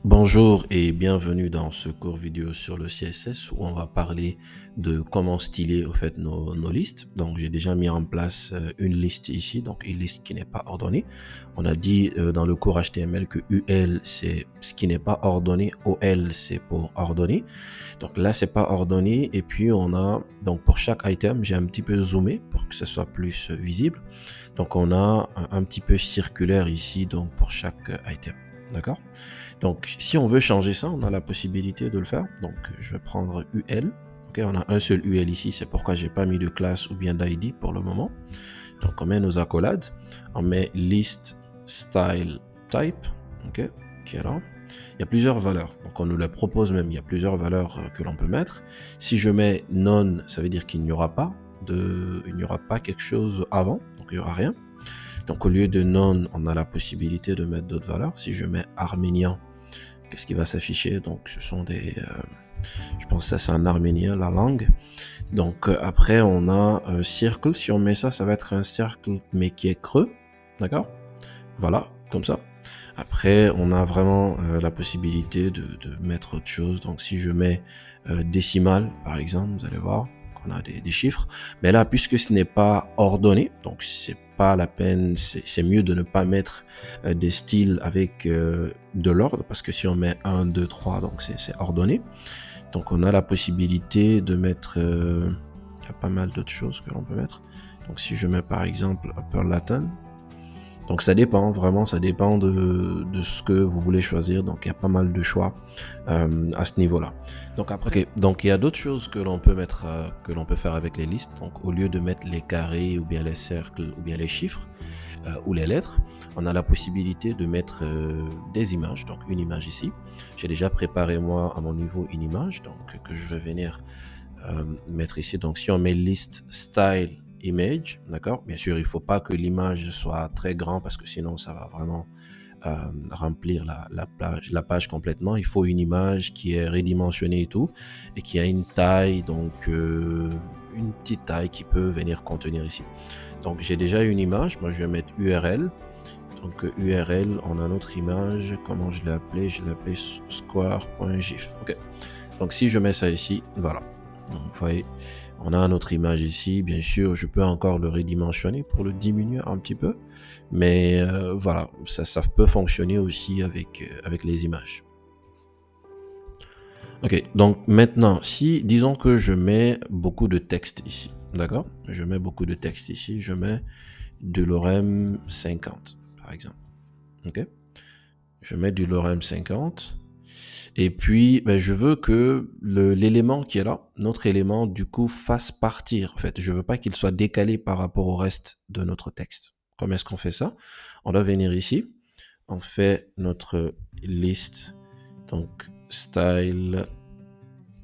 Bonjour et bienvenue dans ce cours vidéo sur le CSS où on va parler de comment styler au fait nos listes. Donc j'ai déjà mis en place une liste ici, donc une liste qui n'est pas ordonnée. On a dit dans le cours HTML que UL c'est ce qui n'est pas ordonné, OL c'est pour ordonner. Donc là c'est pas ordonné et puis on a donc pour chaque item j'ai un petit peu zoomé pour que ce soit plus visible. Donc on a un petit peu circulaire ici donc pour chaque item. D'accord? Donc, si on veut changer ça, on a la possibilité de le faire. Donc, je vais prendre UL. Ok, on a un seul UL ici, c'est pourquoi j'ai pas mis de classe ou bien d'ID pour le moment. Donc, on met nos accolades. On met list style type. Ok, qui est là. Il y a plusieurs valeurs. Donc, on nous les propose même. Il y a plusieurs valeurs que l'on peut mettre. Si je mets none, ça veut dire qu'il n'y aura pas quelque chose avant. Donc, il n'y aura rien. Donc, au lieu de none, on a la possibilité de mettre d'autres valeurs. Si je mets arménien, qu'est-ce qui va s'afficher? Donc, ce sont des... je pense que ça, c'est en arménien, la langue. Donc, après, on a un circle. Si on met ça, ça va être un cercle, mais qui est creux. D'accord? Voilà, comme ça. Après, on a vraiment la possibilité de mettre autre chose. Donc, si je mets décimal, par exemple, vous allez voir qu'on a des chiffres. Mais là, puisque ce n'est pas ordonné, donc c'est pas la peine, c'est mieux de ne pas mettre des styles avec de l'ordre, parce que si on met 1, 2, 3, donc c'est ordonné. Donc, on a la possibilité de mettre... il y a pas mal d'autres choses que l'on peut mettre. Donc, si je mets par exemple Upper Latin, donc ça dépend, vraiment ça dépend de ce que vous voulez choisir. Donc il y a pas mal de choix à ce niveau-là. Donc après, okay. Donc il y a d'autres choses que l'on peut mettre, que l'on peut faire avec les listes. Donc au lieu de mettre les carrés ou bien les cercles ou bien les chiffres ou les lettres, on a la possibilité de mettre des images. Donc une image ici. J'ai déjà préparé moi à mon niveau une image, donc que je vais venir mettre ici. Donc si on met list style image, d'accord, bien sûr il faut pas que l'image soit très grande parce que sinon ça va vraiment remplir la page complètement. Il faut une image qui est redimensionnée et tout et qui a une taille, donc une petite taille qui peut venir contenir ici. Donc j'ai déjà une image, moi je vais mettre URL. Donc URL, on a notre image, comment je l'ai appelé? Je l'ai appelé square.gif. Ok. Donc si je mets ça ici, voilà. Donc, vous voyez, on a notre image ici. Bien sûr, je peux encore le redimensionner pour le diminuer un petit peu. Mais voilà, ça peut fonctionner aussi avec les images. Ok, donc maintenant, si disons que je mets beaucoup de texte ici, d'accord? Je mets beaucoup de texte ici, je mets du lorem 50, par exemple. Ok? Je mets du lorem 50. Et puis, ben, je veux que l'élément qui est là, notre élément, du coup, fasse partir. En fait, je veux pas qu'il soit décalé par rapport au reste de notre texte. Comment est-ce qu'on fait ça? On doit venir ici. On fait notre liste. Donc, style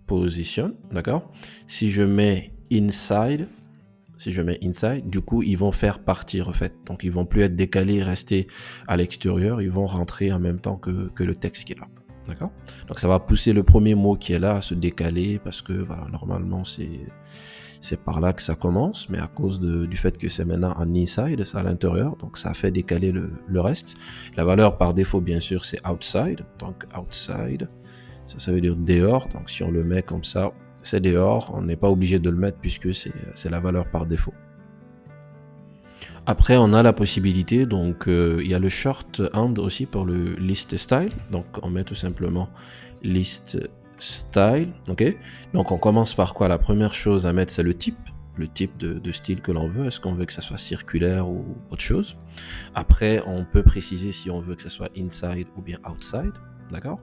position. D'accord? Si je mets inside, du coup, ils vont faire partir, en fait. Donc, ils vont plus être décalés, rester à l'extérieur. Ils vont rentrer en même temps que le texte qui est là. D'accord? Donc, ça va pousser le premier mot qui est là à se décaler parce que, voilà, normalement, c'est par là que ça commence. Mais à cause du fait que c'est maintenant en inside, c'est à l'intérieur. Donc, ça fait décaler le reste. La valeur par défaut, bien sûr, c'est outside. Donc, outside, ça veut dire dehors. Donc, si on le met comme ça, c'est dehors, on n'est pas obligé de le mettre puisque c'est la valeur par défaut. Après, on a la possibilité, donc il y a le shorthand aussi pour le list style. Donc, on met tout simplement list style, ok. Donc, on commence par quoi? La première chose à mettre, c'est le type de style que l'on veut. Est-ce qu'on veut que ça soit circulaire ou autre chose? Après, on peut préciser si on veut que ça soit inside ou bien outside. D'accord?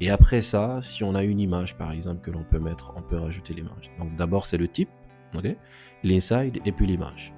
Et après ça, si on a une image par exemple que l'on peut mettre, on peut rajouter l'image. Donc d'abord c'est le type, ok? L'inside et puis l'image.